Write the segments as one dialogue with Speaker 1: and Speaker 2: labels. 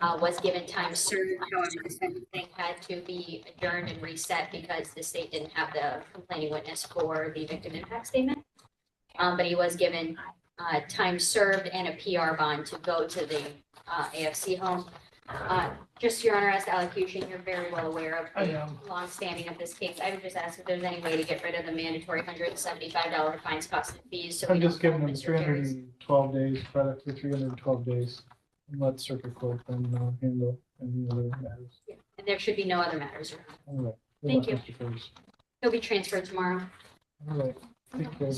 Speaker 1: was given time served. However, the sentencing had to be adjourned and reset because the state didn't have the complaining witness for the victim impact statement. But he was given time served and a PR bond to go to the AFC home. Just your honor, as to allocution, you're very well aware of the longstanding of this case. I would just ask if there's any way to get rid of the mandatory $175 fines, costs, and fees. So
Speaker 2: I'm just giving them 312 days, credit for 312 days. And let circuit court then handle any other matters.
Speaker 1: Yeah. And there should be no other matters.
Speaker 2: All right.
Speaker 1: Thank you. He'll be transferred tomorrow.
Speaker 2: All right. Thank you.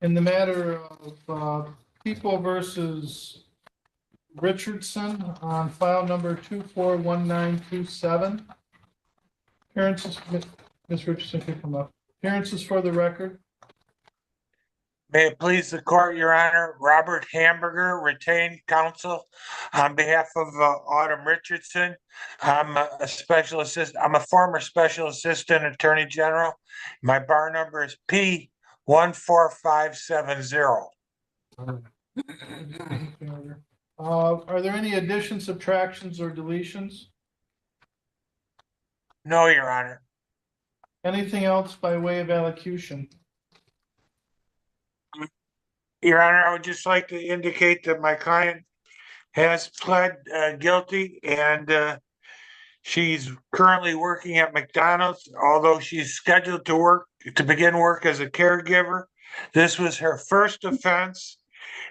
Speaker 2: In the matter of People versus Richardson on file number 241927. Appearances, Ms. Richardson can come up. Appearances for the record.
Speaker 3: May it please the court, your honor, Robert Hamburger, retained counsel on behalf of Autumn Richardson. I'm a special assistant. I'm a former special assistant attorney general. My bar number is P14570.
Speaker 2: Are there any additions, subtractions, or deletions?
Speaker 3: No, your honor.
Speaker 2: Anything else by way of allocution?
Speaker 3: Your honor, I would just like to indicate that my client has pled guilty and she's currently working at McDonald's, although she's scheduled to begin work as a caregiver. This was her first offense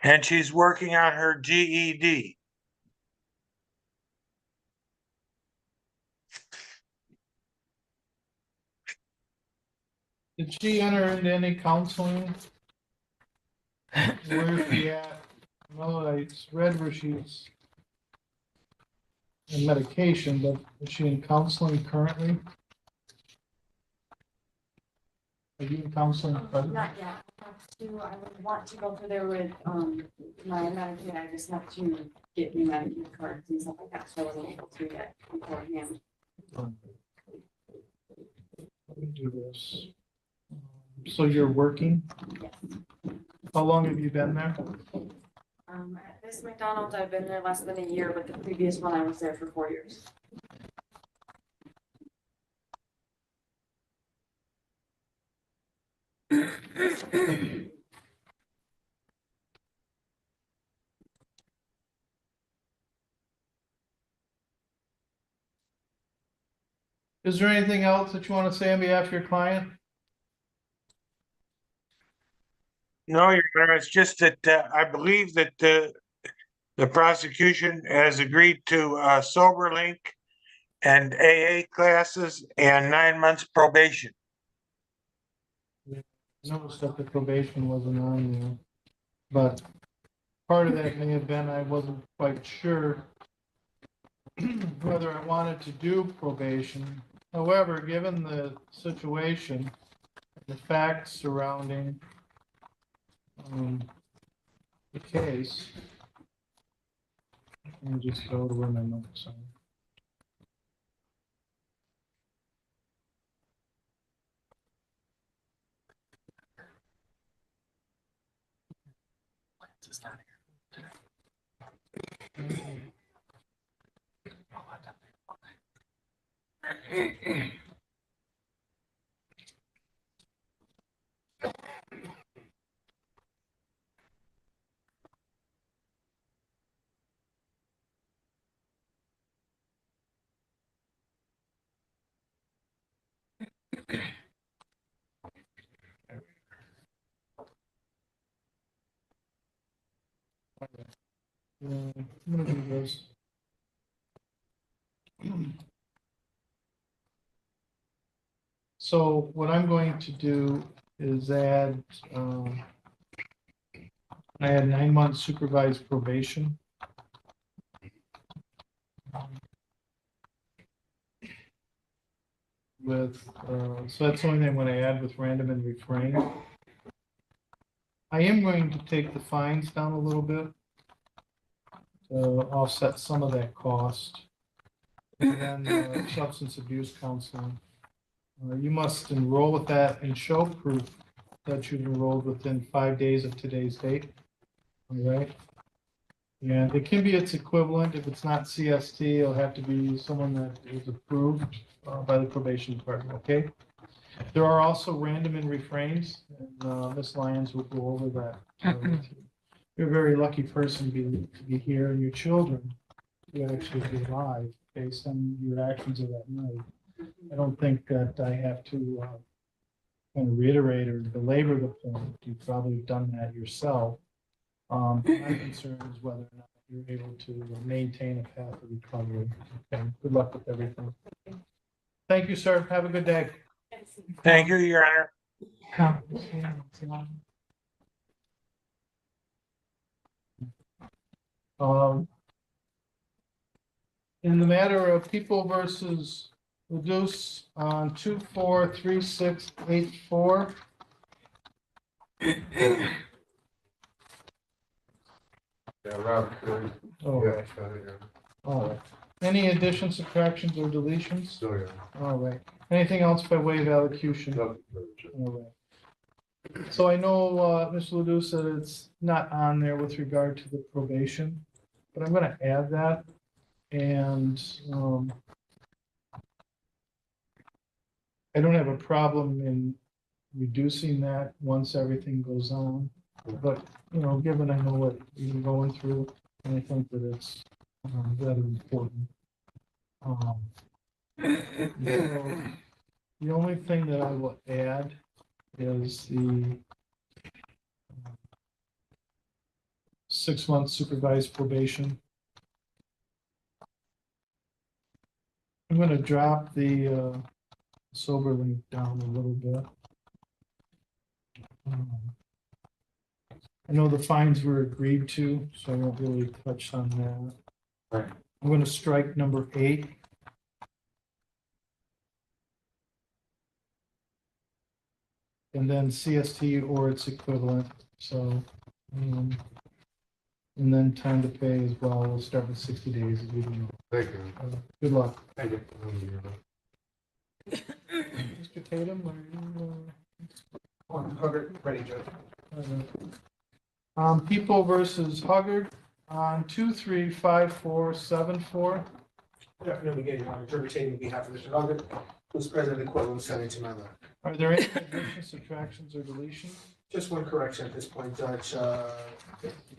Speaker 3: and she's working on her GED.
Speaker 2: Did she enter into any counseling? Where is she at? Well, I read where she's in medication, but is she in counseling currently? Are you in counseling presently?
Speaker 4: Not yet. I would want to go through there with my Medicaid. I just have to get new Medicaid cards and stuff like that, so I wasn't able to yet beforehand.
Speaker 2: Let me do this. So you're working?
Speaker 4: Yes.
Speaker 2: How long have you been there?
Speaker 4: At this McDonald's, I've been there less than a year, but the previous one, I was there for 4 years.
Speaker 2: Is there anything else that you want to say on behalf of your client?
Speaker 3: No, your honor, it's just that I believe that the prosecution has agreed to sober link and AA classes and 9 months probation.
Speaker 2: I noticed that the probation wasn't on there, but part of that may have been I wasn't quite sure whether I wanted to do probation. However, given the situation, the facts surrounding the case, let me just go to where my notes are. I'm gonna do this. So what I'm going to do is add, I had 9 months supervised probation. With, so that's the only thing I'm going to add with random and refrain. I am going to take the fines down a little bit to offset some of that cost. And then substance abuse counseling. You must enroll with that and show proof that you've enrolled within 5 days of today's date. All right. Yeah, it can be its equivalent. If it's not CST, it'll have to be someone that is approved by the probation department, okay? There are also random and refrains, and Ms. Lyons will go over that. with you. You're a very lucky person to be here, and your children to actually be alive based on your actions of that night. I don't think that I have to kind of reiterate or belabor the point. You've probably done that yourself. My concern is whether or not you're able to maintain a path of recovery. Okay, good luck with everything. Thank you, sir. Have a good day.
Speaker 3: Thank you, Your Honor.
Speaker 2: In the matter of People versus Reduce on 243684.
Speaker 5: Yeah, Rob, Curry.
Speaker 2: Oh,
Speaker 5: Yeah, yeah.
Speaker 2: all right. Any additions, subtractions, or deletions?
Speaker 5: Still, yeah.
Speaker 2: All right. Anything else by way of allocution?
Speaker 5: Nothing further, Judge.
Speaker 2: All right. So I know, Mr. Ledoux said it's not on there with regard to the probation, but I'm gonna add that. And, I don't have a problem in reducing that once everything goes on. But, given I know what you're going through, and I think that it's rather important. The only thing that I will add is the 6 month supervised probation. I'm gonna drop the sober link down a little bit. I know the fines were agreed to, so I won't really touch on that.
Speaker 5: Right.
Speaker 2: I'm gonna strike number 8. And then CST or its equivalent, so, and then time to pay as well, we'll start with 60 days as we do.
Speaker 5: Thank you.
Speaker 2: Good luck.
Speaker 5: Thank you.
Speaker 2: Mr. Tatum, are
Speaker 5: Ready, Judge.
Speaker 2: you? People versus Huggard on 235474.
Speaker 6: Good afternoon again, Your Honor. Trevor Tate on behalf of Mr. Hogan, who's present in the courtroom, standing to my left.
Speaker 2: Are there any additions, subtractions, or deletions?
Speaker 6: Just one correction at this point, Judge. The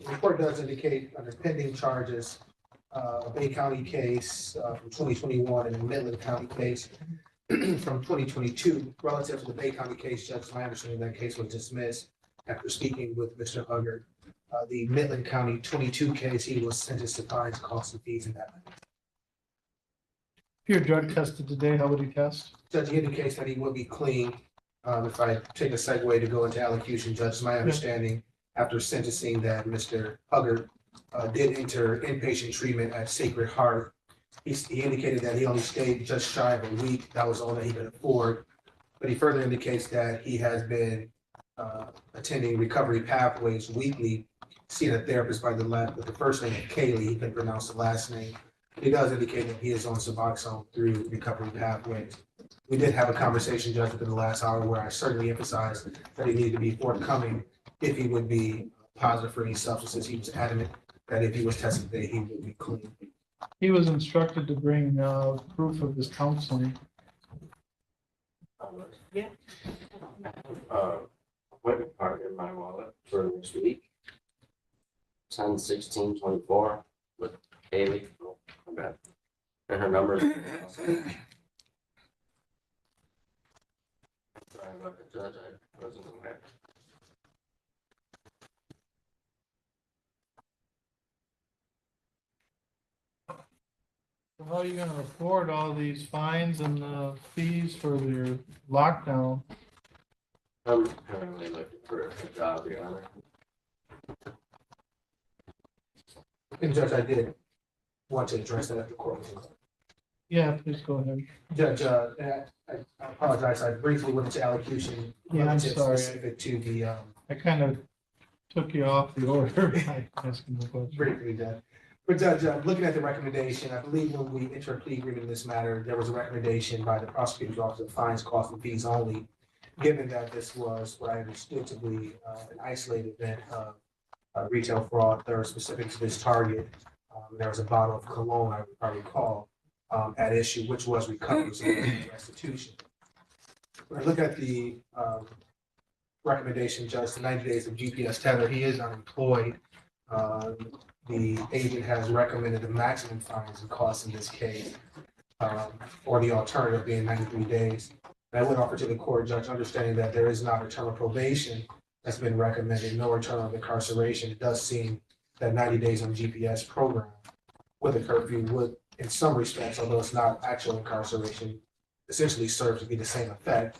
Speaker 6: report does indicate under pending charges, a Bay County case from 2021 and a Midland County case from 2022. Relative to the Bay County case, Judge, my understanding that case was dismissed after speaking with Mr. Huggard. The Midland County 22 case, he was sentenced to fines, costs, and fees in that.
Speaker 2: If you're drug tested today, how would he test?
Speaker 6: Judge, he indicates that he will be clean. If I take a segue to go into allocution, Judge, it's my understanding after sentencing that Mr. Huggard did enter inpatient treatment at Sacred Heart. He indicated that he only stayed just shy of a week. That was all that he could afford. But he further indicates that he has been attending recovery pathways weekly, seeing a therapist by the first name of Kaylee. He couldn't pronounce the last name. He does indicate that he is on Suboxone through recovery pathways. We did have a conversation, Judge, within the last hour where I certainly emphasized that he needed to be forthcoming if he would be positive for any substances. He was adamant that if he was tested today, he would be clean.
Speaker 2: He was instructed to bring proof of his counseling.
Speaker 7: Yeah. Appointment card in my wallet for this week. 10/16/24 with Haley. Oh, my bad. And her number. Sorry about the judge, I wasn't aware.
Speaker 2: So how are you gonna afford all these fines and fees for your lockdown?
Speaker 7: I'm currently looking for a job, Your Honor.
Speaker 6: And Judge, I did want to address that at the court.
Speaker 2: Yeah, please go ahead.
Speaker 6: Judge, I apologize. I briefly went into allocution.
Speaker 2: Yeah, I'm
Speaker 6: relative
Speaker 2: sorry.
Speaker 6: Specific to the,
Speaker 2: I kind of took you off the order by asking the question.
Speaker 6: briefly, Judge. But Judge, looking at the recommendation, I believe when we entered a plea agreement in this matter, there was a recommendation by the prosecutor's office of fines, costs, and fees only. Given that this was what I understood to be an isolated event of retail fraud, that were specific to this target. There was a bottle of cologne, I recall, at issue, which was recovered, so there was restitution. When I look at the recommendation, Judge, the 90 days of GPS tether, he is unemployed. The agent has recommended the maximum fines and costs in this case, or the alternative being 93 days. And I would offer to the court, Judge, understanding that there is not a term of probation that's been recommended, no return of incarceration. It does seem that 90 days on GPS program with a curfew would, in some respects, although it's not actual incarceration, essentially serve to be the same effect.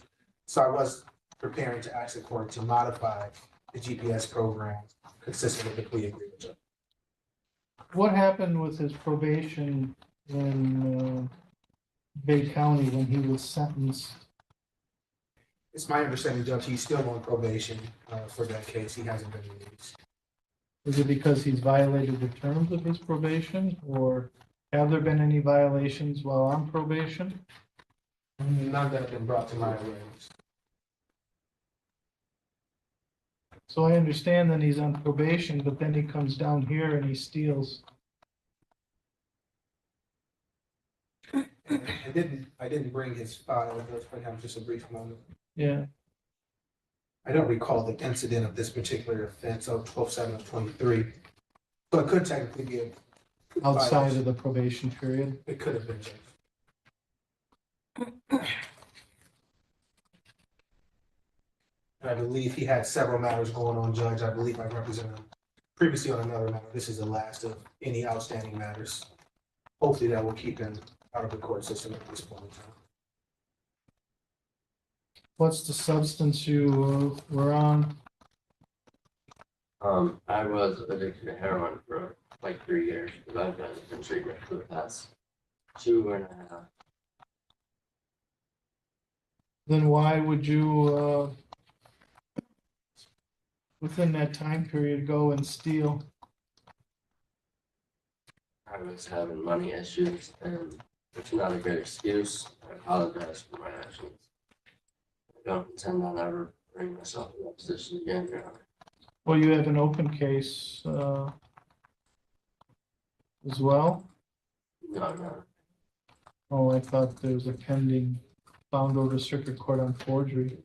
Speaker 6: So I was preparing to ask the court to modify the GPS program consistent with the plea agreement, Judge.
Speaker 2: What happened with his probation in Bay County when he was sentenced?
Speaker 6: It's my understanding, Judge, he's still on probation for that case. He hasn't been released.
Speaker 2: Is it because he's violated the terms of his probation, or have there been any violations while on probation?
Speaker 6: None that have been brought to my awareness.
Speaker 2: So I understand that he's on probation, but then he comes down here and he steals.
Speaker 6: I didn't bring his file, Judge, but have just a brief moment.
Speaker 2: Yeah,
Speaker 6: I don't recall the incident of this particular offense of 12/7/23. So it could technically be a
Speaker 2: outside of the probation period.
Speaker 6: It could have been, Judge. And I believe he had several matters going on, Judge. I believe I represented him previously on another matter. This is the last of any outstanding matters. Hopefully that will keep him out of the court system at this point in time.
Speaker 2: What's the substance you were on?
Speaker 7: I was addicted to heroin for like 3 years, but I've been in treatment for the past 2.5.
Speaker 2: Then why would you, within that time period, go and steal?
Speaker 7: I was having money issues, and it's not a good excuse. I apologize for my actions. I don't intend on ever bring myself in that position again, Your Honor.
Speaker 2: Well, you have an open case, as well?
Speaker 7: No, no.
Speaker 2: Oh, I thought there was a pending found over circuit court on forgery.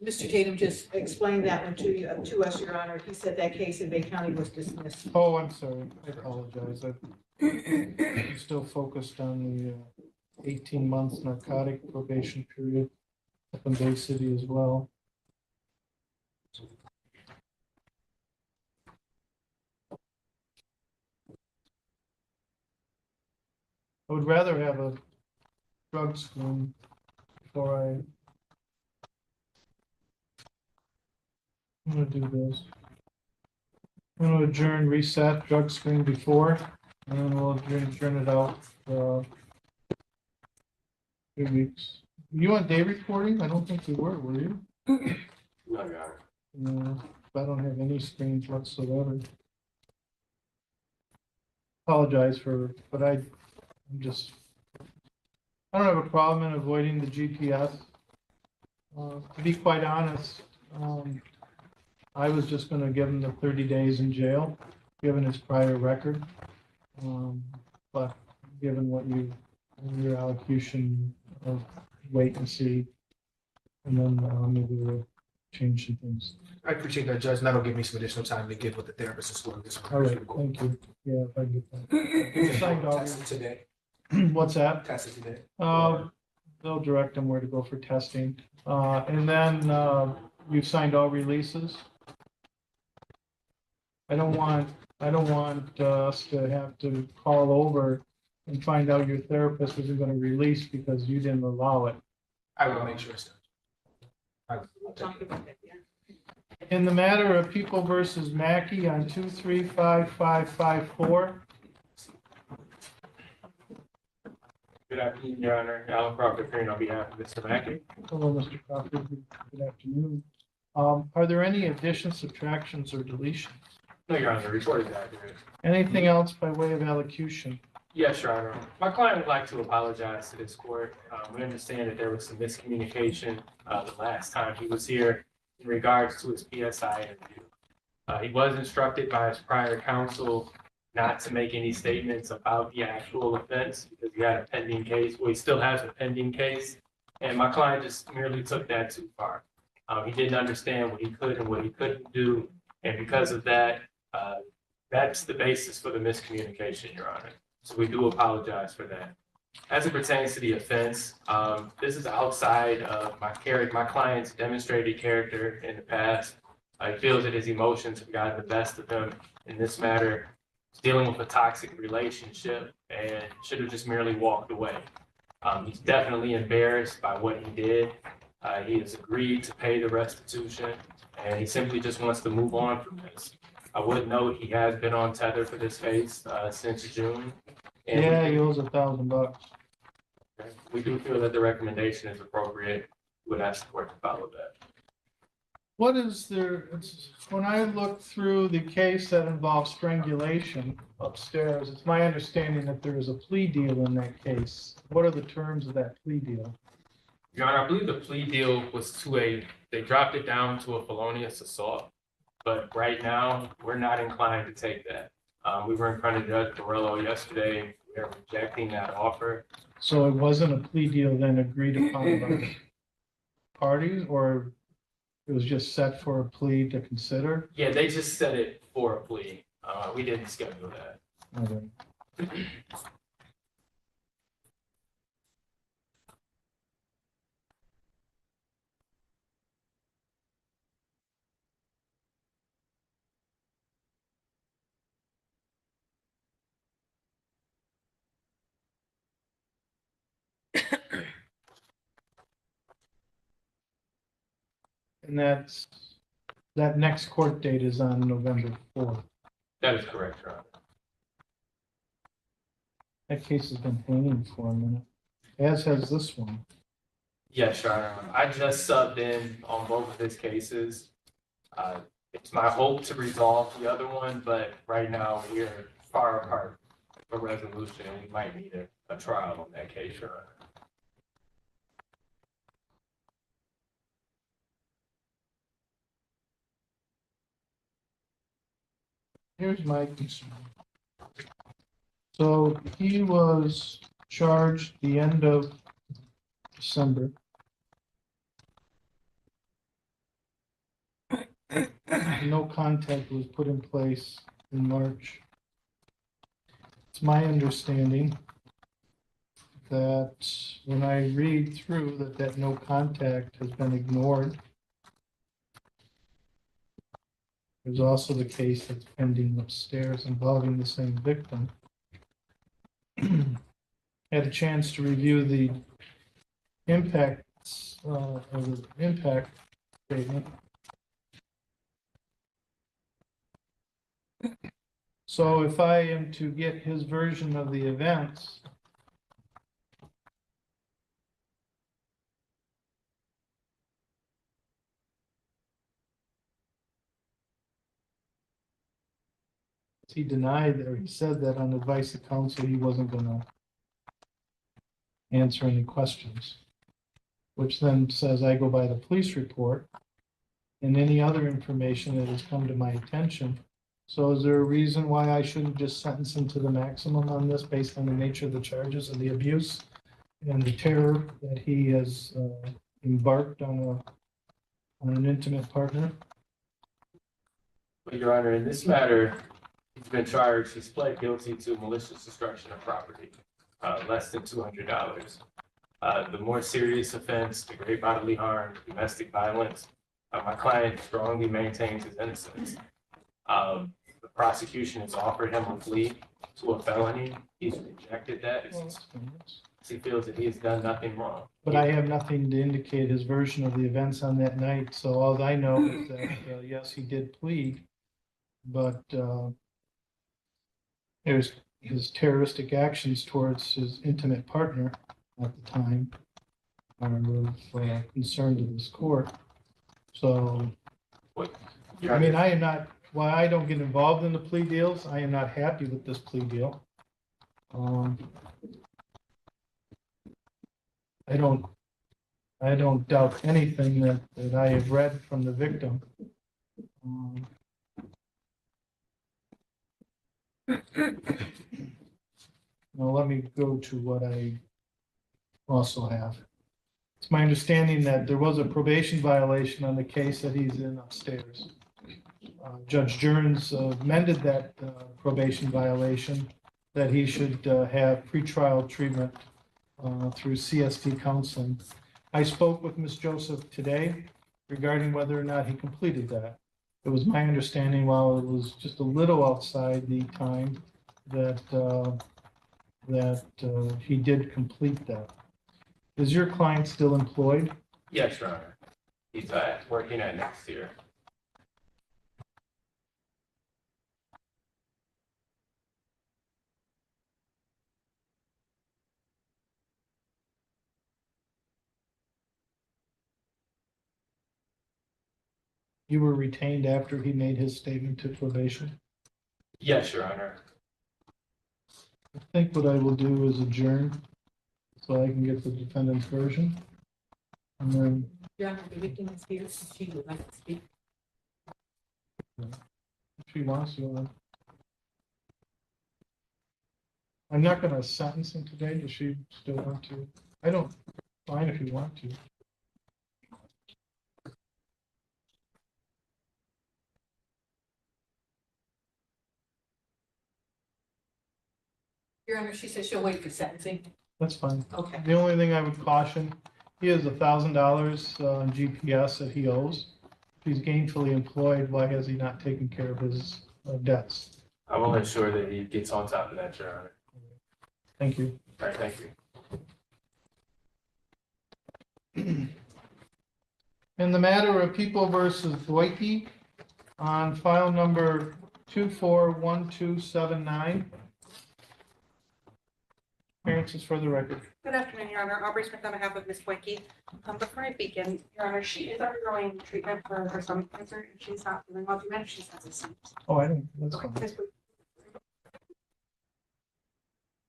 Speaker 8: Mr. Tatum just explained that one to you, to us, Your Honor. He said that case in Bay County was dismissed.
Speaker 2: Oh, I'm sorry. I apologize. I'm still focused on the 18 months narcotic probation period up in Bay City as well. I would rather have a drug screen before I'm gonna do this. I'm gonna adjourn, reset, drug screen before, and then we'll adjourn it out for 2 weeks. You on day reporting? I don't think you were you?
Speaker 7: No, Your Honor.
Speaker 2: No, I don't have any screens whatsoever. Apologize for, but I don't have a problem in avoiding the GPS. To be quite honest, I was just gonna give him the 30 days in jail, given his prior record. But given what your allocution of wait and see, and then maybe we'll change some things.
Speaker 6: I appreciate that, Judge. That'll give me some additional time to get with the therapist as well.
Speaker 2: All right, thank you. Yeah, if I get that. You signed all
Speaker 6: Tested today.
Speaker 2: What's that?
Speaker 6: Tested today.
Speaker 2: They'll direct them where to go for testing. And then, you've signed all releases. I don't want us to have to call over and find out your therapist isn't gonna release because you didn't allow it.
Speaker 6: I will make sure it's done. I'll take
Speaker 8: Talk
Speaker 6: it.
Speaker 8: about that, yeah.
Speaker 2: In the matter of People versus Mackey on 235554,
Speaker 9: Good afternoon, Your Honor. Alan Crawford, appearing on behalf of Mr. Mackey.
Speaker 2: hello, Mr. Crawford, good afternoon. Are there any additions, subtractions, or deletions?
Speaker 9: No, Your Honor, the report is accurate.
Speaker 2: Anything else by way of allocution?
Speaker 9: Yes, Your Honor. My client would like to apologize to this court. We understand that there was some miscommunication the last time he was here in regards to his PSI interview. He was instructed by his prior counsel not to make any statements about the actual offense because he had a pending case. Well, he still has a pending case. And my client just merely took that too far. He didn't understand what he could and what he couldn't do. And because of that, that's the basis for the miscommunication, Your Honor. So we do apologize for that. As it pertains to the offense, this is outside of my client's demonstrated character in the past. I feel that his emotions have gotten the best of him in this matter. He's dealing with a toxic relationship and should have just merely walked away. He's definitely embarrassed by what he did. He has agreed to pay the restitution and he simply just wants to move on from this. I would note he has been on tether for this case since June. And
Speaker 2: Yeah, he owes $1,000.
Speaker 9: we do feel that the recommendation is appropriate. Would ask the court to follow that.
Speaker 2: What is there, when I look through the case that involves strangulation upstairs, it's my understanding that there is a plea deal in that case. What are the terms of that plea deal?
Speaker 9: Your Honor, I believe the plea deal was they dropped it down to a felonious assault. But right now, we're not inclined to take that. We were in front of Judge Morello yesterday. We are rejecting that offer.
Speaker 2: So it wasn't a plea deal then agreed upon by the parties, or it was just set for a plea to consider?
Speaker 9: Yeah, they just set it for a plea. We didn't schedule that.
Speaker 2: Okay. And that next court date is on November 4th.
Speaker 9: That is correct, Your Honor.
Speaker 2: That case has been hanging for a minute, as has this one.
Speaker 9: Yes, Your Honor. I just subbed in on both of his cases. It's my hope to resolve the other one, but right now we are far apart for resolution and we might need a trial on that case, Your Honor.
Speaker 2: Here's my concern. So he was charged the end of December. No contact was put in place in March. It's my understanding that when I read through that no contact has been ignored. There's also the case that's pending upstairs involving the same victim. Had a chance to review the impacts of the impact statement. So if I am to get his version of the events, he denied, or he said that on advice of counsel, he wasn't gonna answer any questions, which then says I go by the police report and any other information that has come to my attention. So is there a reason why I shouldn't just sentence him to the maximum on this based on the nature of the charges and the abuse and the terror that he has embarked on an intimate partner?
Speaker 9: But Your Honor, in this matter, he's been charged, he's pled guilty to malicious destruction of property, less than $200. The more serious offense, the great bodily harm, domestic violence, my client strongly maintains his innocence. The prosecution has offered him a plea to a felony. He's rejected that. He feels that he has done nothing wrong.
Speaker 2: But I have nothing to indicate his version of the events on that night. So all I know is that, yes, he did plead, but there's his terroristic actions towards his intimate partner at the time are of concern to this court. So, I mean, I am not, why I don't get involved in the plea deals, I am not happy with this plea deal. I don't doubt anything that I have read from the victim. Now, let me go to what I also have. It's my understanding that there was a probation violation on the case that he's in upstairs. Judge Jones amended that probation violation, that he should have pretrial treatment through CST counseling. I spoke with Ms. Joseph today regarding whether or not he completed that. It was my understanding, while it was just a little outside the time, that he did complete that. Is your client still employed?
Speaker 9: Yes, Your Honor. He's working at next year.
Speaker 2: You were retained after he made his statement to probation?
Speaker 9: Yes, Your Honor.
Speaker 2: I think what I will do is adjourn so I can get the defendant's version. And then,
Speaker 8: Your Honor, the victim is here, so she would like to speak.
Speaker 2: if he wants to. I'm not gonna sentence him today. Does she still want to? I don't, fine if you want to.
Speaker 8: Your Honor, she says she'll wait for sentencing.
Speaker 2: That's fine.
Speaker 8: Okay.
Speaker 2: The only thing I would caution, he has $1,000 on GPS that he owes. If he's gainfully employed, why has he not taken care of his debts?
Speaker 9: I will ensure that he gets on top of that, Your Honor.
Speaker 2: Thank you.
Speaker 9: All right, thank you.
Speaker 2: In the matter of People versus Boyke, on file number 241279. Appearances for the record.
Speaker 10: Good afternoon, Your Honor. Aubrey Smith on behalf of Ms. Boyke. Before I begin, Your Honor, she is undergoing treatment for her stomach cancer, and she's not feeling well. Do you mind if she says this?
Speaker 2: Oh, I don't, that's fine.
Speaker 10: Yes, please.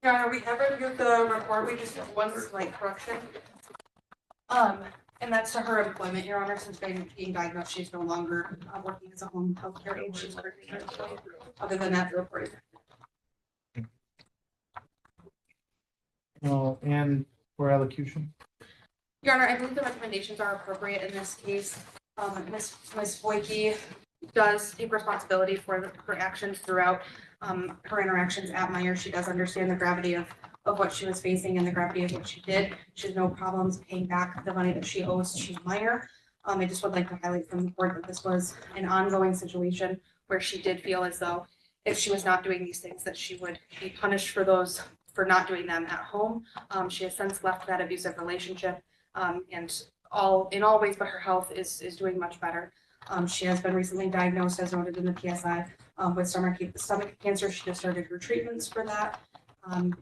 Speaker 10: Your Honor, we have reviewed the report. We just have one slight correction. And that's to her employment, Your Honor, since being diagnosed, she's no longer working as a home healthcare aide. She's currently unemployed. Other than that, the report is.
Speaker 2: And for elocution.
Speaker 10: Your Honor, I believe the recommendations are appropriate in this case. Ms. Boyke does take responsibility for her actions throughout her interactions at Meyer. She does understand the gravity of what she was facing and the gravity of what she did. She has no problems paying back the money that she owes to Meyer. I just would like to highlight from the board that this was an ongoing situation where she did feel as though if she was not doing these things, that she would be punished for for not doing them at home. She has since left that abusive relationship, and in all ways but her health is doing much better. She has been recently diagnosed, as noted in the PSI, with stomach cancer. She just started her treatments for that. And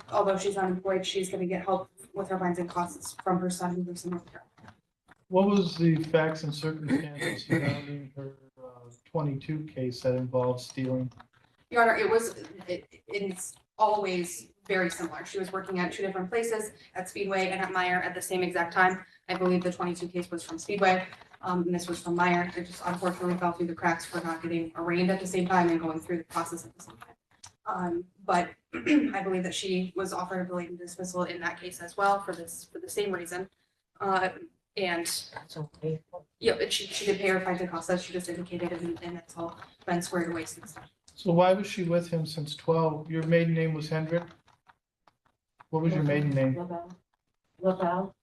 Speaker 10: although she's unemployed, she's going to get help with her fines and costs from her son who lives in North Carolina.
Speaker 2: What was the facts and circumstances surrounding her 22 case that involved stealing?
Speaker 10: Your Honor, it's always very similar. She was working at two different places, at Speedway and at Meyer at the same exact time. I believe the 22 case was from Speedway, and this was from Meyer. It just unfortunately fell through the cracks for not getting arraigned at the same time and going through the process at the same time. But I believe that she was offered a belated dismissal in that case as well for the same reason. And yeah, but she did pay her fines and costs, as she just indicated, and it's all been squared away since then.
Speaker 2: So why was she with him since 12? Your maiden name was Hendrick? What was your maiden name?
Speaker 8: LaBelle.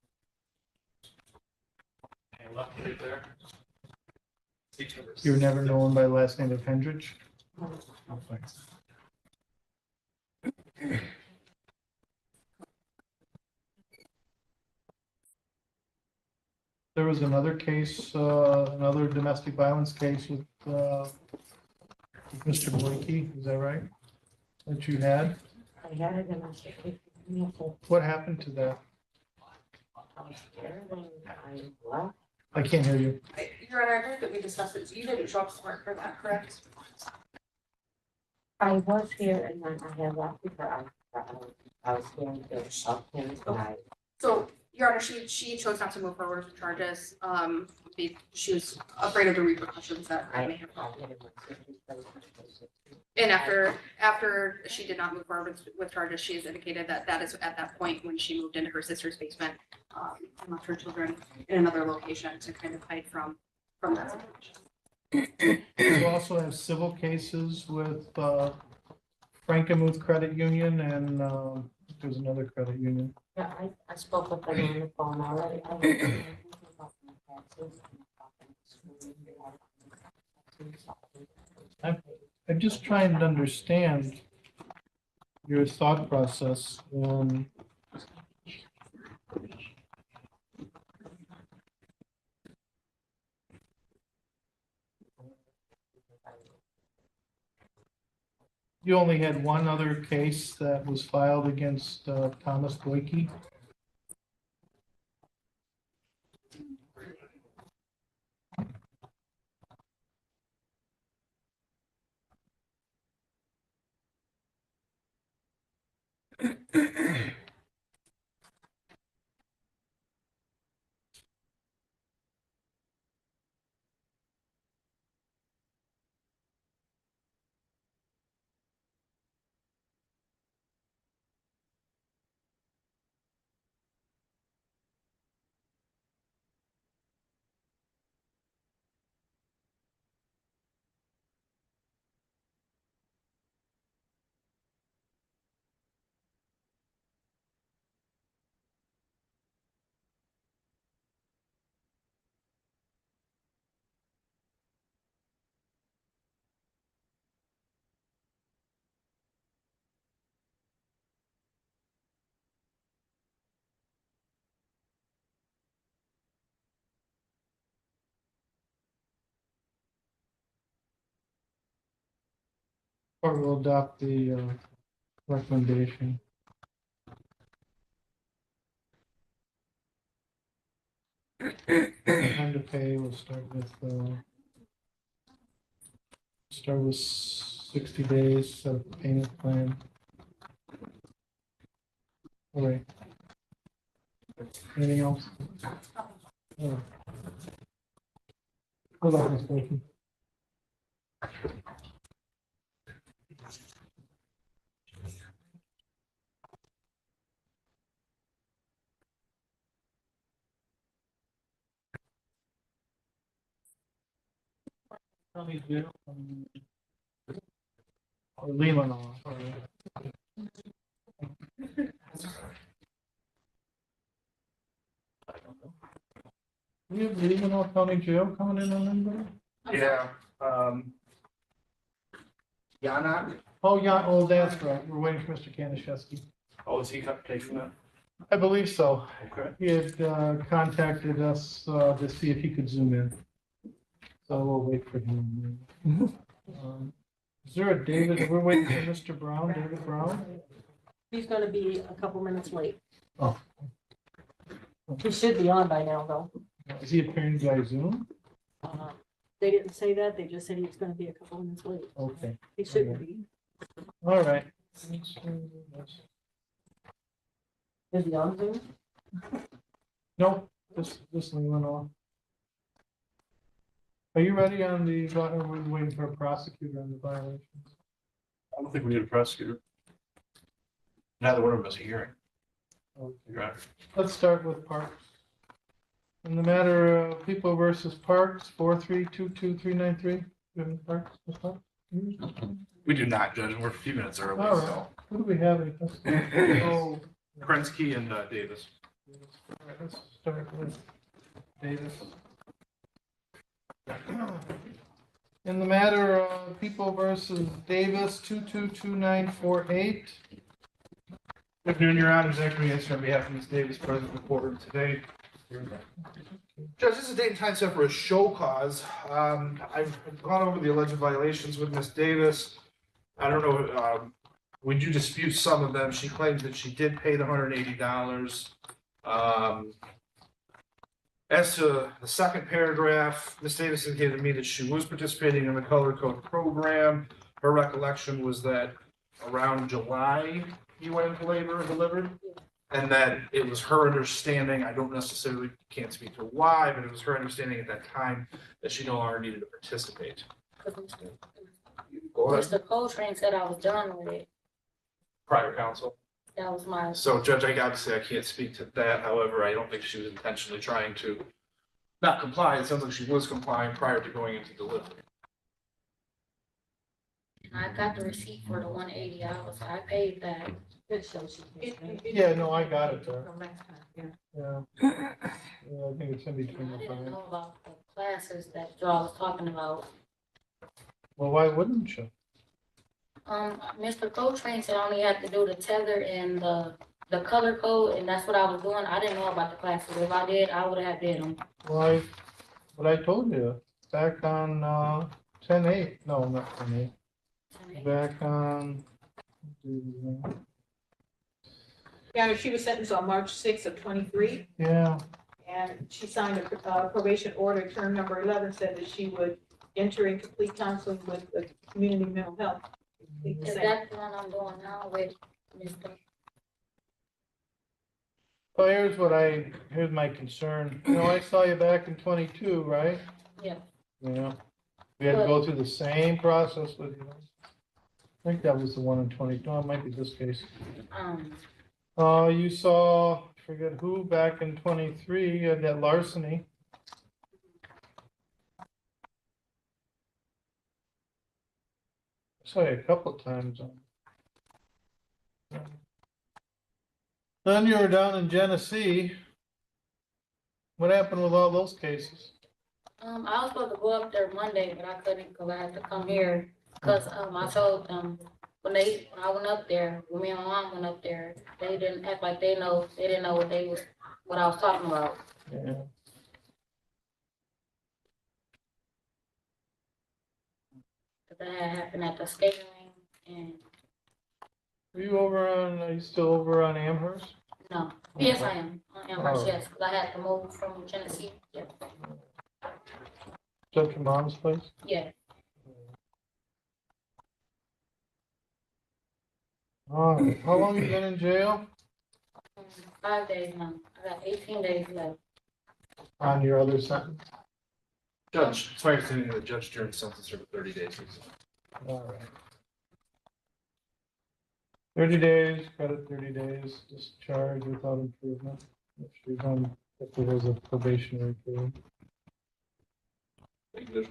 Speaker 9: Hey, look, right there.
Speaker 2: You were never known by the last name of Hendrich? Okay. There was another case, another domestic violence case with Mr. Boyke, is that right? That you had?
Speaker 8: I had a domestic case.
Speaker 2: What happened to that?
Speaker 8: I was scared and I left.
Speaker 2: I can't hear you.
Speaker 10: Your Honor, I heard that we discussed it. So you didn't show up to work for that, correct?
Speaker 8: I was here and then I had left because I was going to shop him and I.
Speaker 10: So Your Honor, she chose not to move forward with charges. She was afraid of the repercussions that may have. And after she did not move forward with charges, she has indicated that that is at that point when she moved into her sister's basement, and left her children in another location to kind of hide from that situation.
Speaker 2: We also have civil cases with Frankenmuth Credit Union and there's another credit union.
Speaker 11: Yeah, I spoke with them on the phone already. I don't know anything about the taxes.
Speaker 2: I'm just trying to understand your thought process on you only had one other case that was filed against Thomas Boyke. Or will adopt the recommendation. Time to pay, we'll start with 60 days, set up a payment plan. All right. Anything else? Oh. Hold on, Ms. Blakey. County Jail, or Leland, sorry. We have Leland County Jail coming in on anybody?
Speaker 5: Yeah, Yana,
Speaker 2: Oh, yeah, oh, that's right, we're waiting for Mr. Kanishevsky.
Speaker 5: oh, is he taking that?
Speaker 2: I believe so.
Speaker 5: Okay.
Speaker 2: He had contacted us to see if he could zoom in. So we'll wait for him. Is there a David, we're waiting for Mr. Brown, David Brown?
Speaker 11: He's gonna be a couple minutes late.
Speaker 2: Oh.
Speaker 11: He should be on by now, though.
Speaker 2: Is he appearing by Zoom?
Speaker 11: They didn't say that, they just said he was gonna be a couple minutes late.
Speaker 2: Okay,
Speaker 11: He shouldn't be.
Speaker 2: all right.
Speaker 11: Is he on Zoom?
Speaker 2: No, this one went off. Are you ready on the, we're waiting for a prosecutor on the violations?
Speaker 12: I don't think we need a prosecutor. Neither one of us are hearing.
Speaker 2: Okay.
Speaker 12: Right.
Speaker 2: Let's start with Parks. In the matter of People versus Parks, 4322393, you have any Parks? Ms. Parks?
Speaker 12: We do not, Judge, and we're a few minutes early,
Speaker 2: All right.
Speaker 12: so.
Speaker 2: Who do we have? Oh,
Speaker 12: Krensky and Davis.
Speaker 2: all right, let's start with Davis. In the matter of People versus Davis, 222948.
Speaker 5: Good afternoon, Your Honor. Zachary answering on behalf of Ms. Davis, present in the courtroom today. Judge, this is a date and time set for a show cause. I've gone over the alleged violations with Ms. Davis. I don't know, would you dispute some of them? She claims that she did pay the $180. As to the second paragraph, Ms. Davis indicated to me that she was participating in the color code program. Her recollection was that around July, you went into labor and delivered. And that it was her understanding, I don't necessarily, can't speak to why, but it was her understanding at that time that she no longer needed to participate. Go ahead,
Speaker 11: Mr. Coltrane said I was done with it.
Speaker 5: prior counsel.
Speaker 11: That was my,
Speaker 5: So Judge, obviously I can't speak to that, however, I don't think she was intentionally trying to not comply, it sounds like she was complying prior to going into delivery.
Speaker 11: I got the receipt for the 180 hours. I paid that.
Speaker 2: Yeah, no, I got it there.
Speaker 8: From last time, yeah.
Speaker 2: Yeah. Yeah, I think it's in between
Speaker 11: I
Speaker 2: the
Speaker 11: didn't
Speaker 2: five.
Speaker 11: know about the classes that Joe was talking about.
Speaker 2: Well, why wouldn't you?
Speaker 11: Mr. Coltrane said I only had to do the tether and the color code, and that's what I was doing. I didn't know about the classes. If I did, I would have did them.
Speaker 2: Well, what I told you, back on, 10/8, no, not 10/8, back on.
Speaker 8: Yeah, she was sentenced on March 6th of 23,
Speaker 2: Yeah,
Speaker 8: and she signed a probation order, term number 11, said that she would enter in complete counseling with the community mental health.
Speaker 11: Is that the one I'm doing now with Mr.
Speaker 2: well, here's my concern, you know, I saw you back in 22, right?
Speaker 11: Yeah.
Speaker 2: Yeah, we had to go through the same process with you. I think that was the one in 22, no, it might be this case. You saw, I forget who, back in 23, you had that larceny. I saw you a couple of times. Then you were down in Genesee. What happened with all those cases?
Speaker 11: I was supposed to go up there Monday, but I couldn't because I had to come here. Because I told them when I went up there, when me and my mom went up there, they didn't act like they didn't know what I was talking about.
Speaker 2: Yeah.
Speaker 11: But that had happened at the skating rink, and
Speaker 2: Are you still over on Amherst?
Speaker 11: no, yes, I am. I am,
Speaker 2: Oh.
Speaker 11: yes, because I had to move from Genesee. Yeah.
Speaker 2: Still at your mom's place?
Speaker 11: Yeah.
Speaker 2: All right, how long you been in jail?
Speaker 11: 5 days now. I got 18 days left.
Speaker 2: On your other sentence?
Speaker 5: Judge, it's my understanding that Judge Stern sentenced her to 30 days.
Speaker 2: All right. 30 days, credit 30 days, discharge without improvement. If there was a probationary period.
Speaker 5: Thank you, Judge.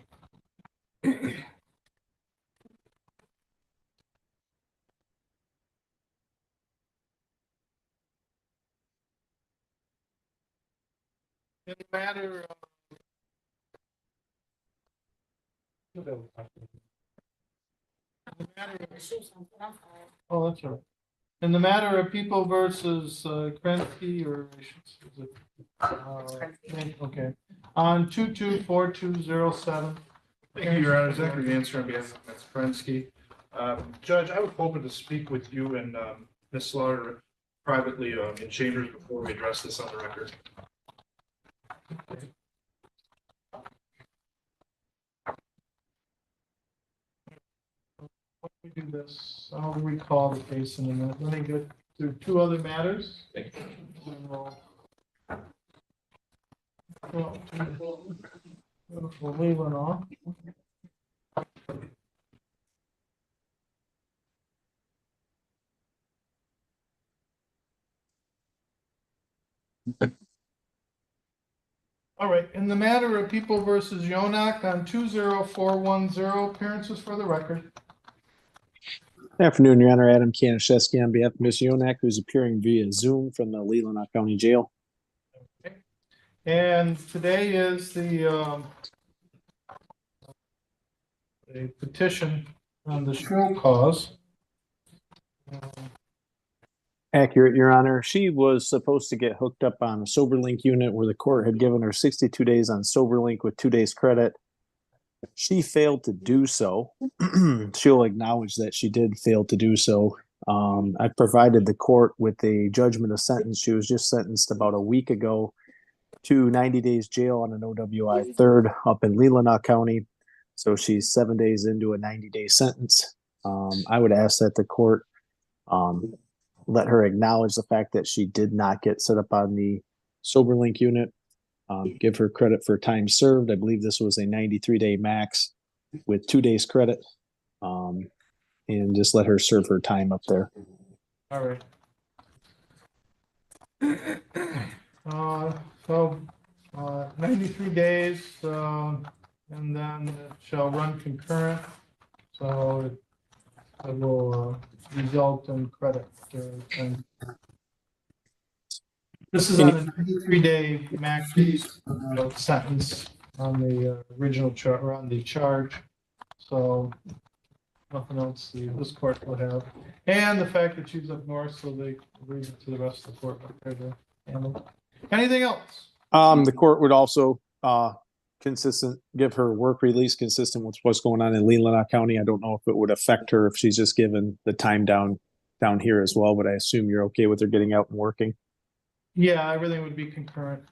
Speaker 2: In the matter of. In the matter of-
Speaker 11: Shoot something, I'm sorry.
Speaker 2: Oh, that's all right. In the matter of People versus Krensky, or is it? Okay, on 224207.
Speaker 5: Thank you, Your Honor. Zachary Answer on behalf of Ms. Prensky. Judge, I was hoping to speak with you and Ms. Slaughter privately in chambers before we address this on the record.
Speaker 2: We do this, I'll recall the case in a minute. Let me get through two other matters.
Speaker 5: Thank you.
Speaker 2: And we'll leave it off. All right, in the matter of People versus Yonak on 20410, appearances for the record.
Speaker 13: Good afternoon, Your Honor. Adam Kanishevsky on behalf of Ms. Yonak, who's appearing via Zoom from the Leelanau County Jail.
Speaker 2: Okay. And today is the petition on the show cause.
Speaker 13: Accurate, Your Honor. She was supposed to get hooked up on a SoberLink unit where the court had given her 62 days on SoberLink with 2 days credit. She failed to do so. She'll acknowledge that she did fail to do so. I provided the court with a judgment of sentence. She was just sentenced about a week ago to 90 days jail on an OWI third up in Leelanau County. So she's 7 days into a 90-day sentence. I would ask that the court let her acknowledge the fact that she did not get set up on the SoberLink unit. Give her credit for time served. I believe this was a 93-day max with 2 days credit. And just let her serve her time up there.
Speaker 2: All right. So 93 days, and then it shall run concurrent. So it will result in credit. This is on a 93-day max sentence on the original chart, or on the charge. So nothing else this court would have. And the fact that she's up north, so they leave it to the rest of the court up there to handle. Anything else?
Speaker 13: The court would also give her work release consistent with what's going on in Leelanau County. I don't know if it would affect her if she's just given the time down here as well, but I assume you're okay with her getting out and working.
Speaker 2: Yeah, everything would be concurrent.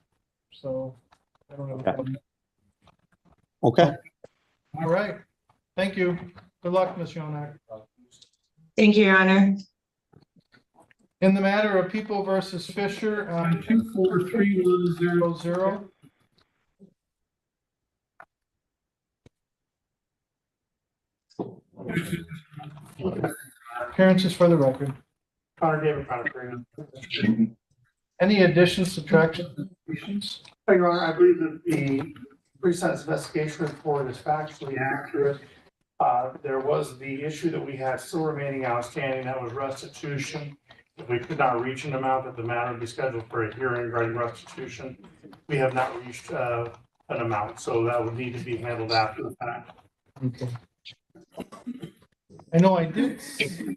Speaker 2: So I don't have a problem.
Speaker 13: Okay.
Speaker 2: All right. Thank you. Good luck, Ms. Yonak.
Speaker 14: Thank you, Your Honor.
Speaker 2: In the matter of People versus Fisher, 243100. Appearances for the record.
Speaker 5: Connor David, Connor Freeman.
Speaker 2: Any additions, subtractions, deletions?
Speaker 5: Your Honor, I believe that the pre-sentence investigation report is factually accurate. There was the issue that we had still remaining outstanding, that was restitution. If we could not reach an amount, that the matter would be scheduled for a hearing regarding restitution. We have not reached an amount, so that would need to be handled after the fact.
Speaker 2: Okay. I know I did.
Speaker 14: I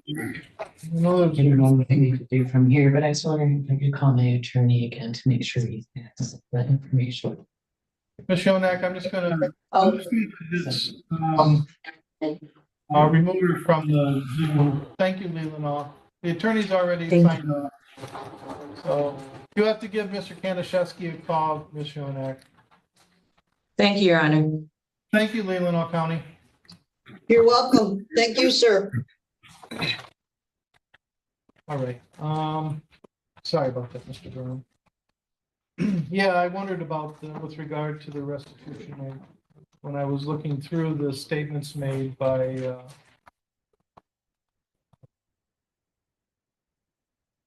Speaker 14: don't know what I need to do from here, but I was wondering if I could call my attorney again to make sure he has that information.
Speaker 2: Ms. Yonak, I'm just gonna.
Speaker 14: Oh.
Speaker 2: Remove her from the Zoom. Thank you, Leelanau. The attorney's already signed up. So you have to give Mr. Kanaszewski a call, Ms. Yonak.
Speaker 14: Thank you, Your Honor.
Speaker 2: Thank you, Leelanau County.
Speaker 14: You're welcome. Thank you, sir.
Speaker 2: All right. Sorry about that, Mr. Durham. Yeah, I wondered about with regard to the restitution. When I was looking through the statements made by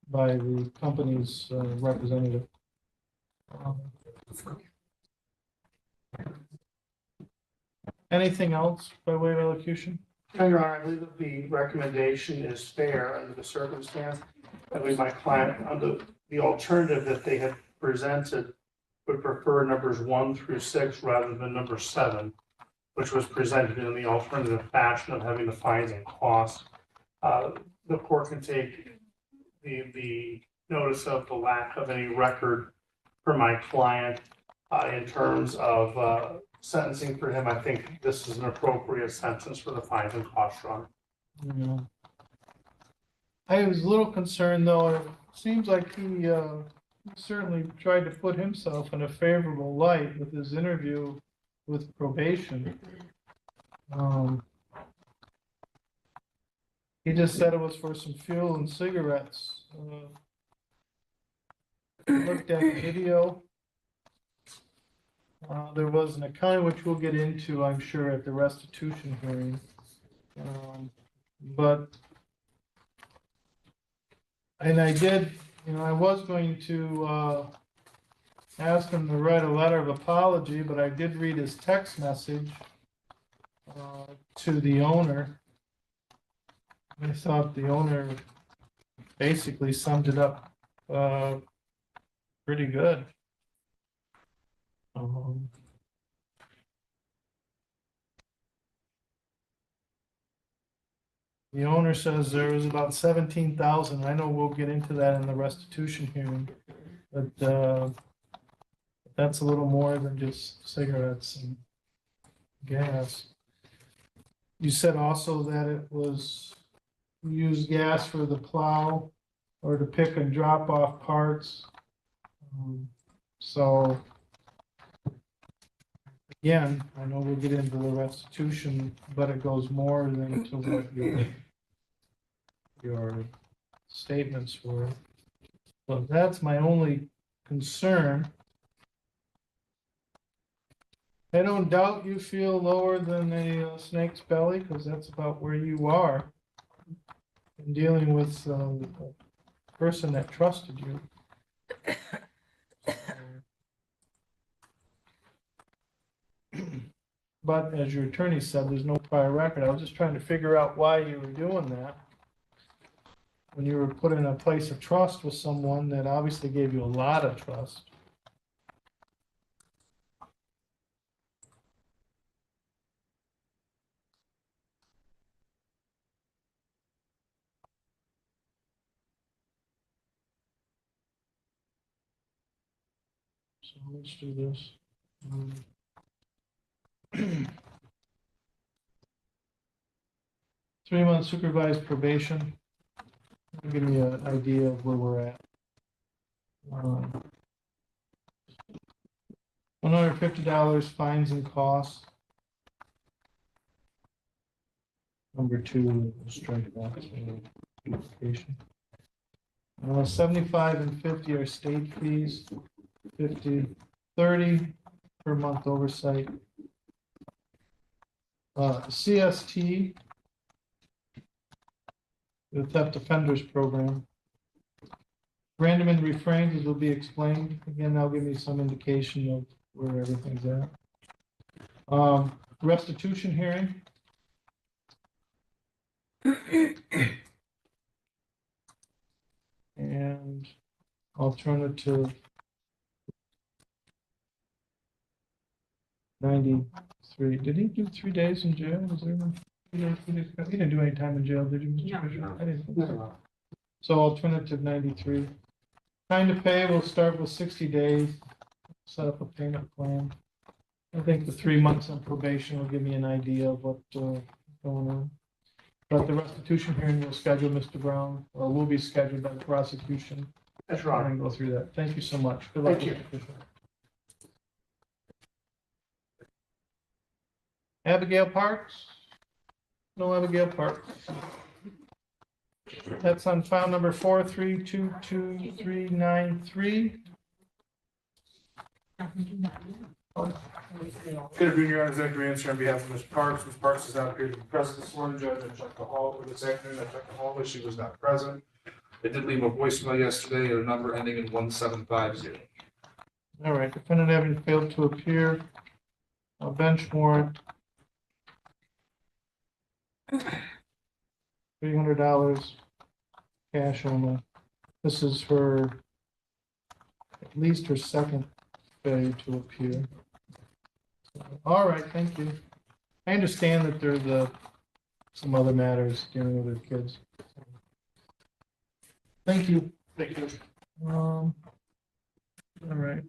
Speaker 2: the company's representative. Anything else by way of elocution?
Speaker 5: Your Honor, I believe that the recommendation is fair under the circumstance. I believe my client, under the alternative that they had presented, would prefer numbers 1 through 6 rather than number 7, which was presented in the alternative fashion of having the fines and costs. The court can take the notice of the lack of any record for my client in terms of sentencing for him. I think this is an appropriate sentence for the fines and costs run.
Speaker 2: Yeah. I was a little concerned, though. It seems like he certainly tried to put himself in a favorable light with his interview with probation. He just said it was for some fuel and cigarettes. Looked at the video. There was an accounting which we'll get into, I'm sure, at the restitution hearing. And I did, I was going to ask him to write a letter of apology, but I did read his text message to the owner. I thought the owner basically summed it up pretty good. The owner says there was about 17,000. I know we'll get into that in the restitution hearing, but that's a little more than just cigarettes and gas. You said also that it was used gas for the plow or to pick and drop off parts. So again, I know we'll get into the restitution, but it goes more than to what your statements were. So that's my only concern. I don't doubt you feel lower than a snake's belly, because that's about where you are in dealing with a person that trusted you. But as your attorney said, there's no prior record. I was just trying to figure out why you were doing that. When you were put in a place of trust with someone that obviously gave you a lot of trust. So let's do this. 3 month supervised probation. Give me an idea of where we're at. $150 fines and costs. Number 2, strike that. Notification. 75 and 50 are state fees. 50, 30 per month oversight. CST, the theft offenders program. Random and refrains, as will be explained. Again, that'll give me some indication of where everything's at. Restitution hearing. And alternative 93. Did he do 3 days in jail? Was there? He didn't do any time in jail, did you, Mr. Fisher? I didn't think so. So alternative 93. Time to pay, we'll start with 60 days. Set up a payment plan. I think the 3 months on probation will give me an idea of what's going on. But the restitution hearing will schedule, Mr. Brown, or will be scheduled by the prosecution.
Speaker 5: That's right.
Speaker 2: And go through that. Thank you so much. Good luck.
Speaker 5: Thank you.
Speaker 2: Mr. Fisher. Abigail Parks? No Abigail Parks. That's on file number 4322393.
Speaker 5: Good afternoon, Your Honor. Zachary answer on behalf of Ms. Parks. Ms. Parks is not here to be present this morning. Judge, I checked the hall this afternoon. I checked the hallway. She was not present. I did leave a voicemail yesterday at a number ending in 1750.
Speaker 2: All right, defendant having failed to appear. A bench warrant. $300 cash only. This is her, at least her second failure to appear. All right, thank you. I understand that there's some other matters dealing with her kids. Thank you.
Speaker 5: Thank you.
Speaker 2: All right.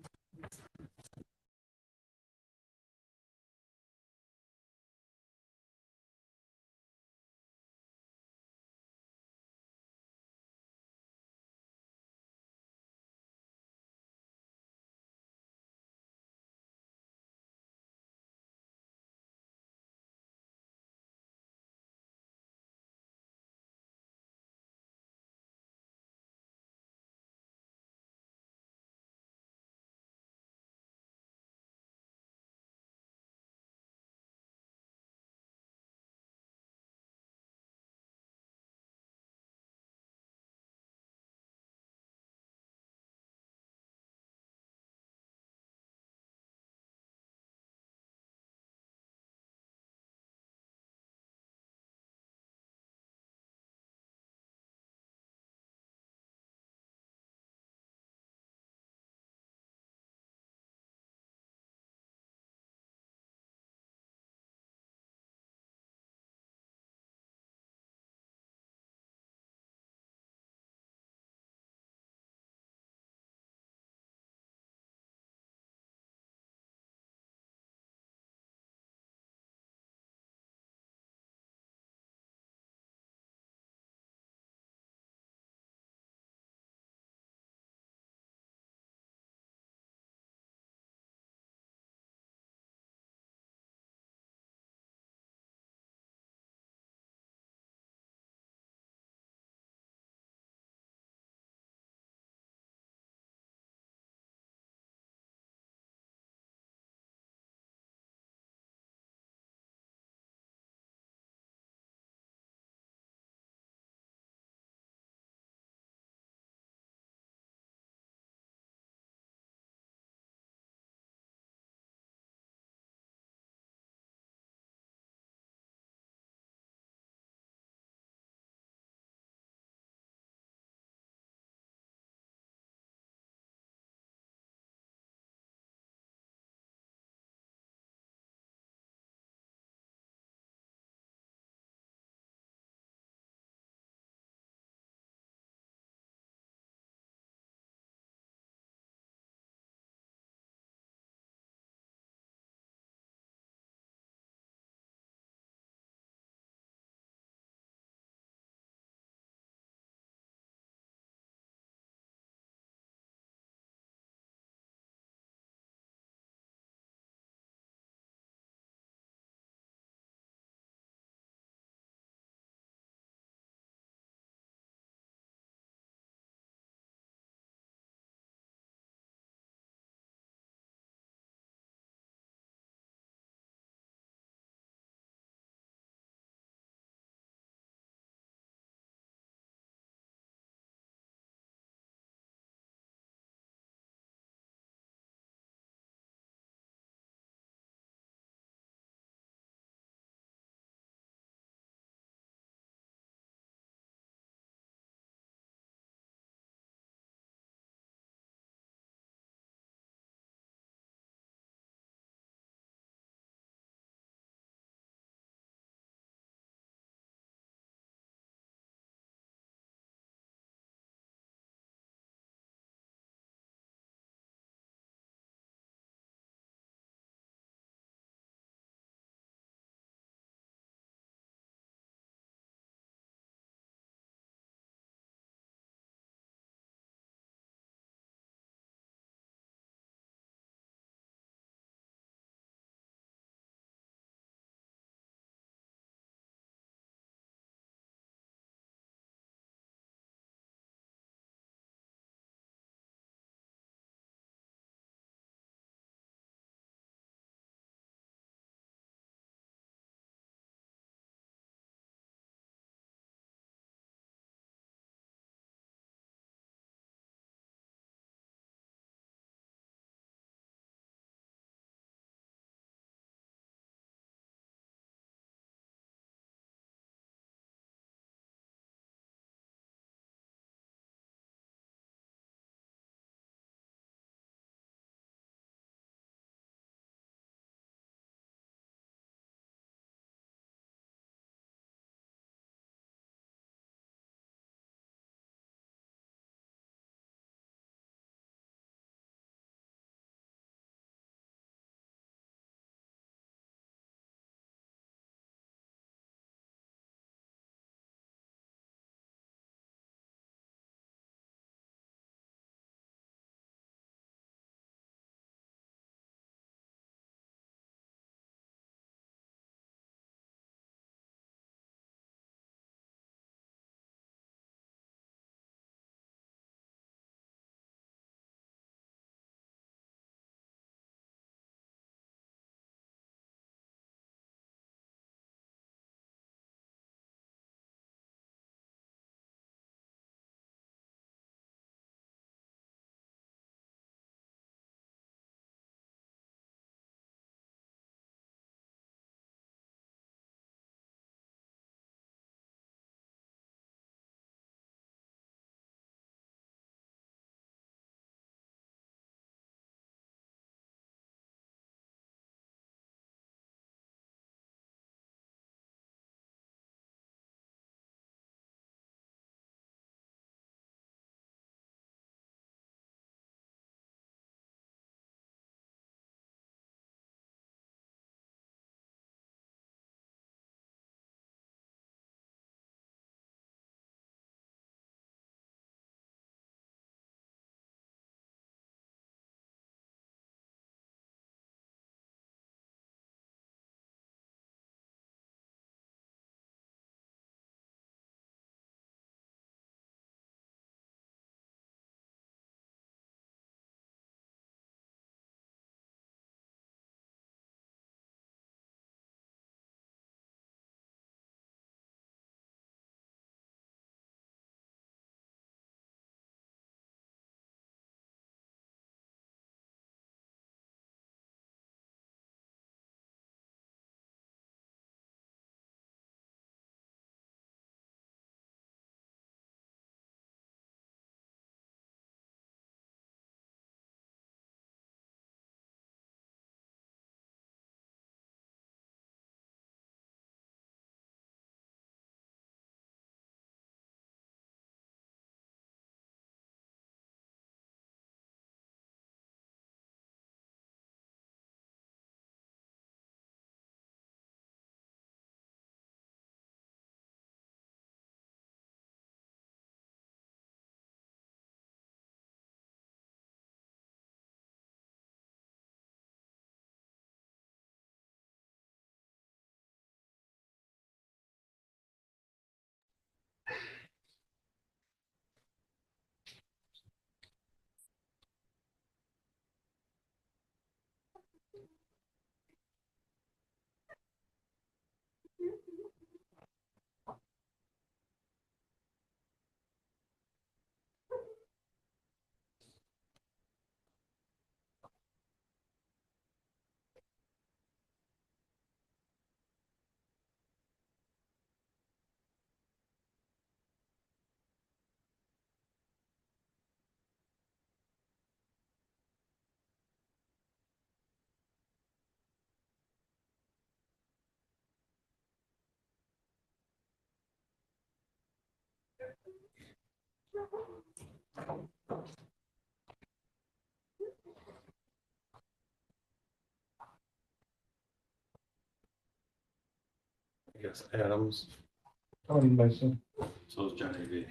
Speaker 12: I guess Adams,
Speaker 2: Tony Mason.
Speaker 12: so is Johnny V.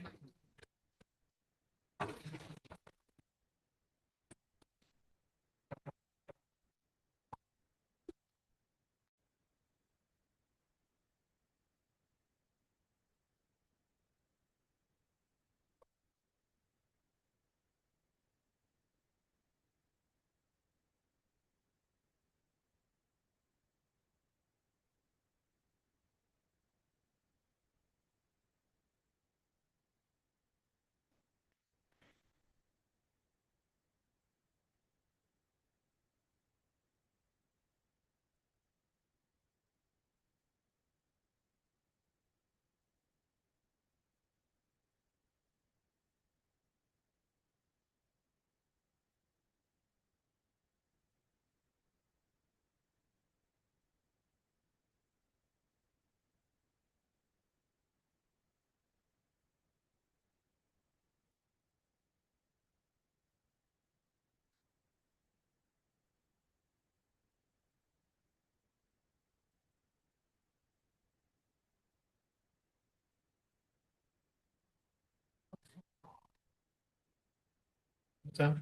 Speaker 2: What's that?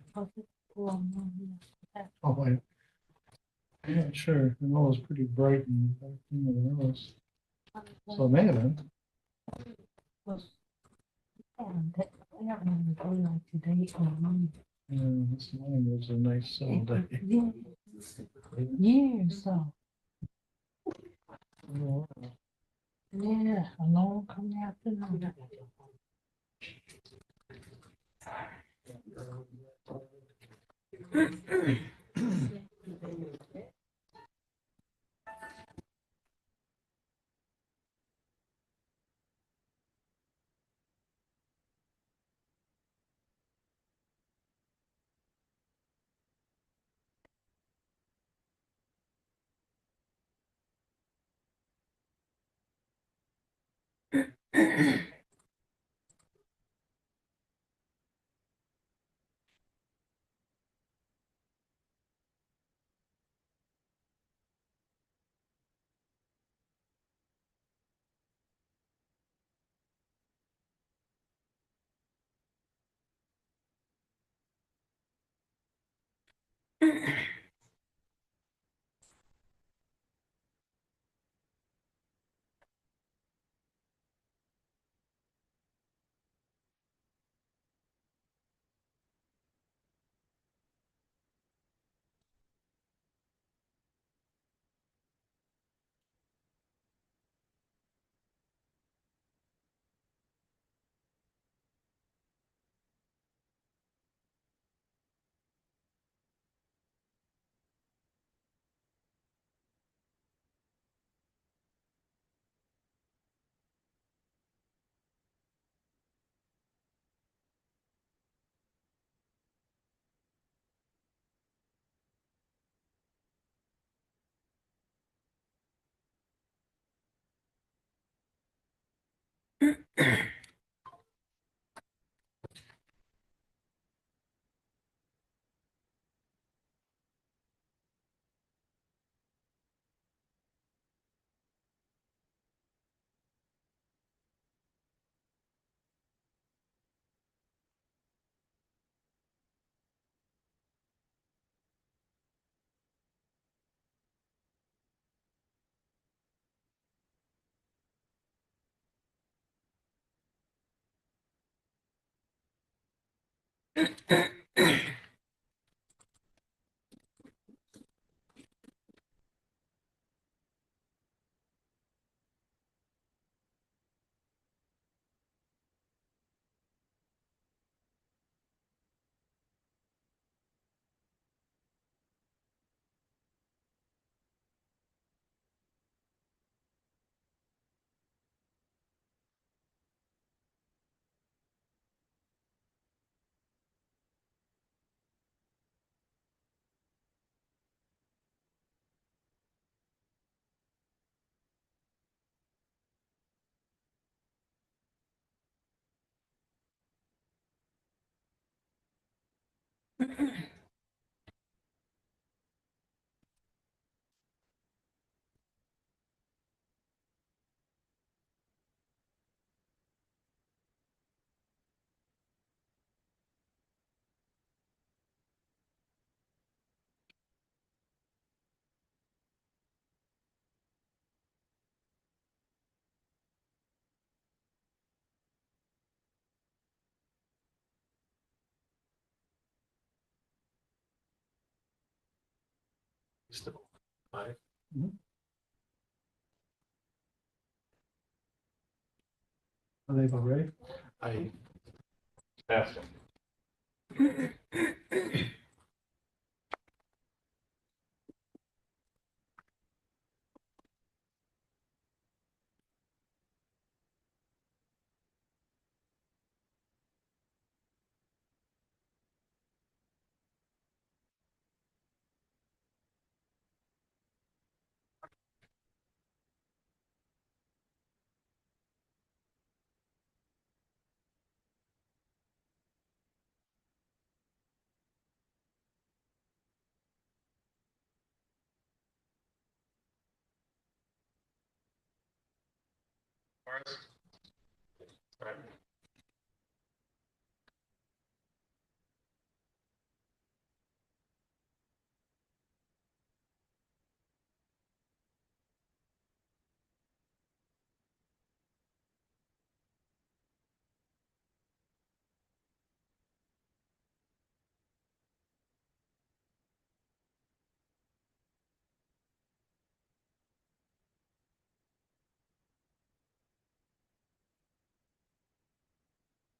Speaker 2: Oh, wait. Yeah, sure. I know it was pretty bright and, so it may have been. Yeah, this morning was a nice day.
Speaker 14: Years though.
Speaker 2: Oh,
Speaker 14: Yeah, a long coming afternoon.
Speaker 12: Still. Aye.
Speaker 2: Are they all ready?
Speaker 12: I passed.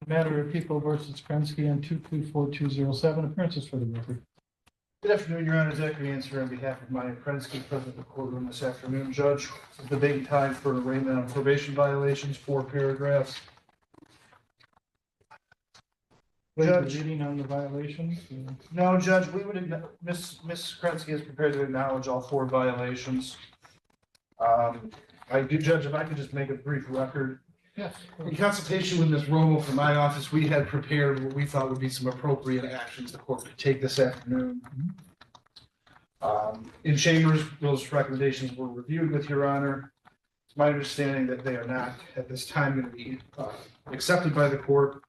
Speaker 2: Matter of People versus Krensky on 224207, appearances for the record.
Speaker 5: Good afternoon, Your Honor. Zachary Answer on behalf of Maya Prensky, present in the courtroom this afternoon. Judge, this is the date and time for arraignment on probation violations, 4 paragraphs. Judge,
Speaker 2: Reading on the violations.
Speaker 5: no, Judge, we would, Miss Krensky is prepared to acknowledge all 4 violations. I do, Judge, if I could just make a brief record.
Speaker 2: Yes.
Speaker 5: In consultation with Ms. Romo from my office, we had prepared what we thought would be some appropriate actions the court could take this afternoon. In chambers, those recommendations were reviewed with Your Honor. It's my understanding that they are not at this time going to be accepted by the court.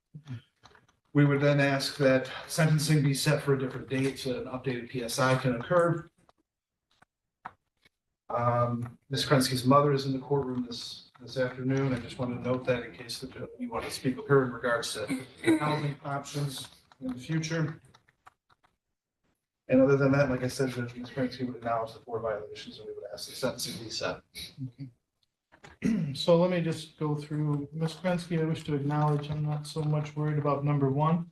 Speaker 5: We would then ask that sentencing be set for a different date so that an updated PSI can occur. Ms. Krensky's mother is in the courtroom this afternoon. I just want to note that in case that you want to speak with her in regards to housing options in the future. And other than that, like I said, Judge, Ms. Krensky would acknowledge the 4 violations and we would ask the sentencing be set.
Speaker 2: So let me just go through. Ms. Krensky, I wish to acknowledge I'm not so much worried about number 1.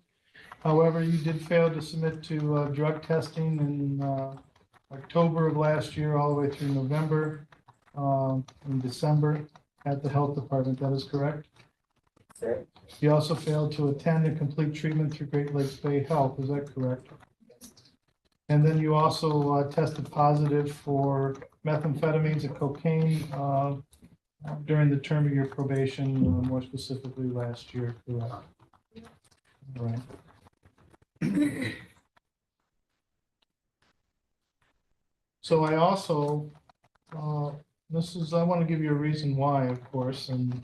Speaker 2: However, you did fail to submit to drug testing in October of last year, all the way through November, and December at the health department. That is correct?
Speaker 8: Sir.
Speaker 2: You also failed to attend and complete treatment through Great Lakes Bay Health. Is that correct? And then you also tested positive for methamphetamines and cocaine during the term of your probation, more specifically last year. Correct? All right. So I also, I want to give you a reason why, of course, and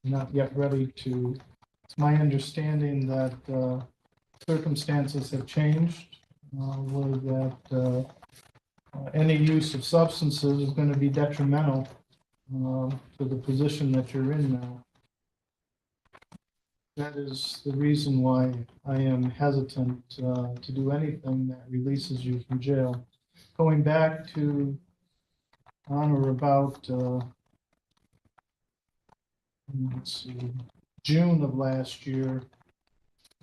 Speaker 2: not yet ready to. It's my understanding that circumstances have changed, where that any use of substances is going to be detrimental to the position that you're in now. That is the reason why I am hesitant to do anything that releases you from jail. Going back to on or about let's see, June of last year,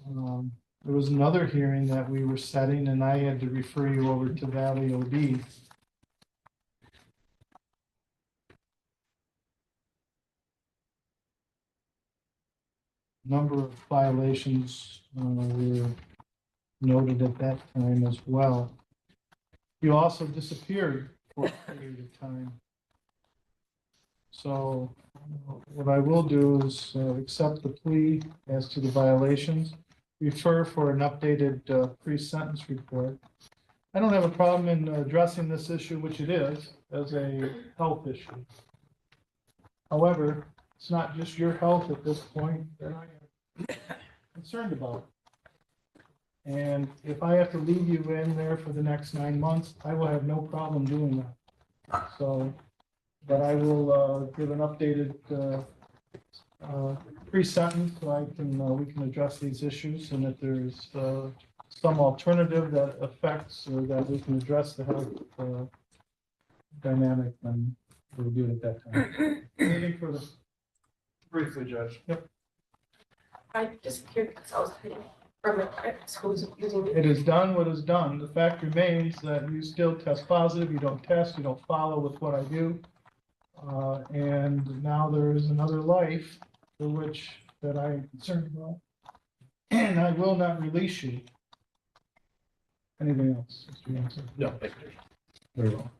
Speaker 2: there was another hearing that we were setting, and I had to refer you over to Valley OD. Number of violations were noted at that time as well. You also disappeared for a period of time. So what I will do is accept the plea as to the violations. refer for an updated pre-sentence report. I don't have a problem in addressing this issue, which it is, as a health issue. However, it's not just your health at this point that I am concerned about. And if I have to leave you in there for the next 9 months, I will have no problem doing that. So, but I will give an updated pre-sentence so I can, we can address these issues, and if there's some alternative that affects or that we can address the health dynamic, then we'll do it at that time. Anything further?
Speaker 5: Briefly, Judge.
Speaker 8: I just curious because I was hiding from the private schools using
Speaker 2: It is done what is done. The fact remains that you still test positive, you don't test, you don't follow with what I do. And now there is another life for which that I am concerned about. And I will not release you. Anything else, Mr. Yancey?
Speaker 5: No, thank you.
Speaker 2: Very well.